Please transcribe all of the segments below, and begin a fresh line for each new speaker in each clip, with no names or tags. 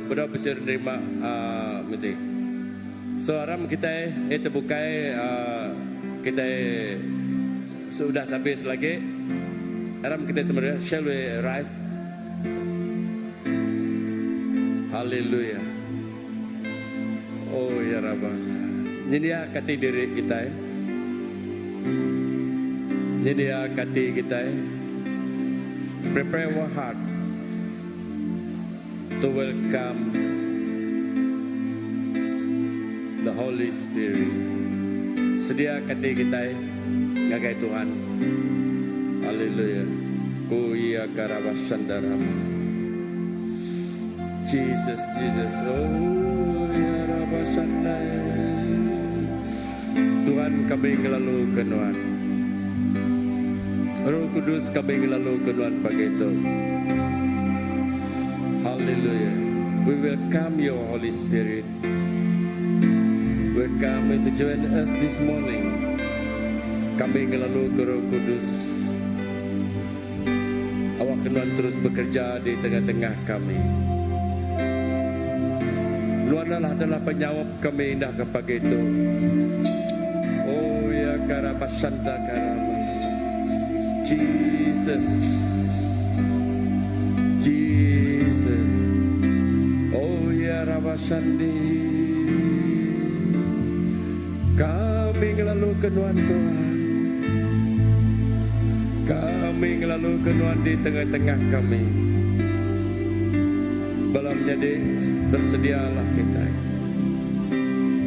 berdoa bisa menerima mesti. So aram kita itu bukai kita sudah habis lagi. Aram kita sebenarnya shall we rise? Haleluya. Oh ya Rabbi. Ini dia kati diri kita. Ini dia kati kita. Prepare our heart to welcome the Holy Spirit. Sedia kati kita ngagai Tuhan. Haleluya. Kuya karabashandara. Jesus, Jesus. Oh ya rabashandara. Tuhan kami ngelalu kenuan. Roh Kudus kami ngelalu kenuan pagi itu. Haleluya. We welcome your Holy Spirit. Welcome to join us this morning. Kami ngelalu ke Roh Kudus. Awak kenuan terus bekerja di tengah-tengah kami. Luar adalah penyawab kami indah ke pagi itu. Oh ya karabashanda karama. Jesus. Jesus. Oh ya rabashandi. Kami ngelalu kenuan Tuhan. Kami ngelalu kenuan di tengah-tengah kami. Balam jadi bersedialah kita.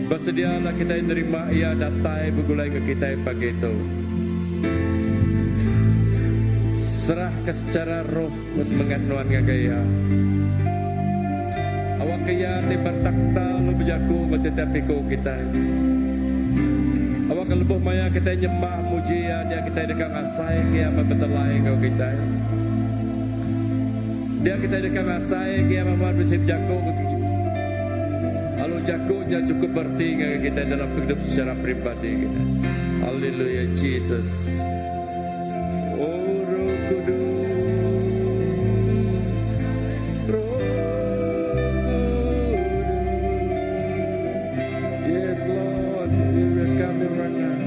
Bersedialah kita menerima ia datai begulai ke kita pagi itu. Serah ke secara roh mas menganuan gaya. Awak kaya di bertakta lu berjaku bertetapi ku kita. Awak lebuh maya kita nyembah mujian dia kita dekat asai kia membetelai kau kita. Dia kita dekat asai kia membuat bersih jago ke kita. Lalu jagonya cukup bertinggal kita dalam hidup secara pribadi kita. Haleluya Jesus. Oh Roh Kudus. Roh Kudus. Yes Lord, we welcome you right now.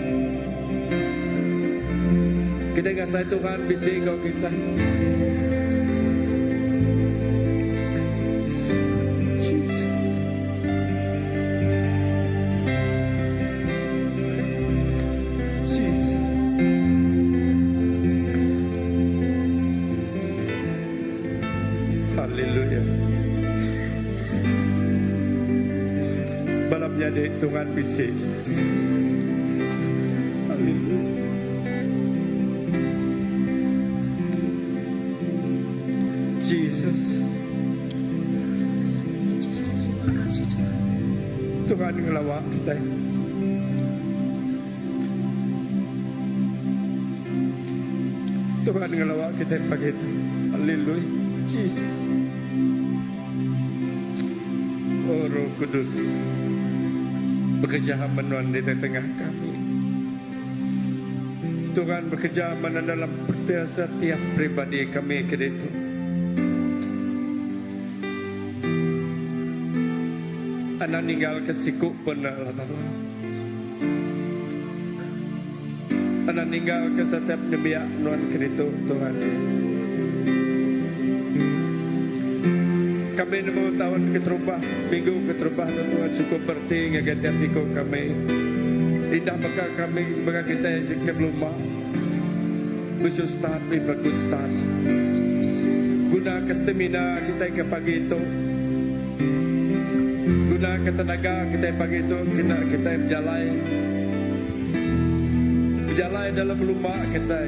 Kita ngasih Tuhan bisik kau kita. Haleluya. Balamnya di Tuhan bisik. Haleluya. Jesus.
Terima kasih Tuhan.
Tuhan ngelawak kita. Tuhan ngelawak kita pagi itu. Haleluya. Jesus. Oh Roh Kudus bekerja menuan di tengah kami. Tuhan bekerja mana dalam setiap pribadi kami ke itu. Anak ninggal ke siku pernah anak ninggal ke setiap nebiak nuan ke itu Tuhan. Kami mau tahun keterubah, minggu keterubah Tuhan cukup berti ngaget hatiku kami. Indah maka kami bagi kita yang belum we should start with a good start. Guna kestamina kita ke pagi itu. Guna ketenaga kita pagi itu kita berjalan dalam rumah kita.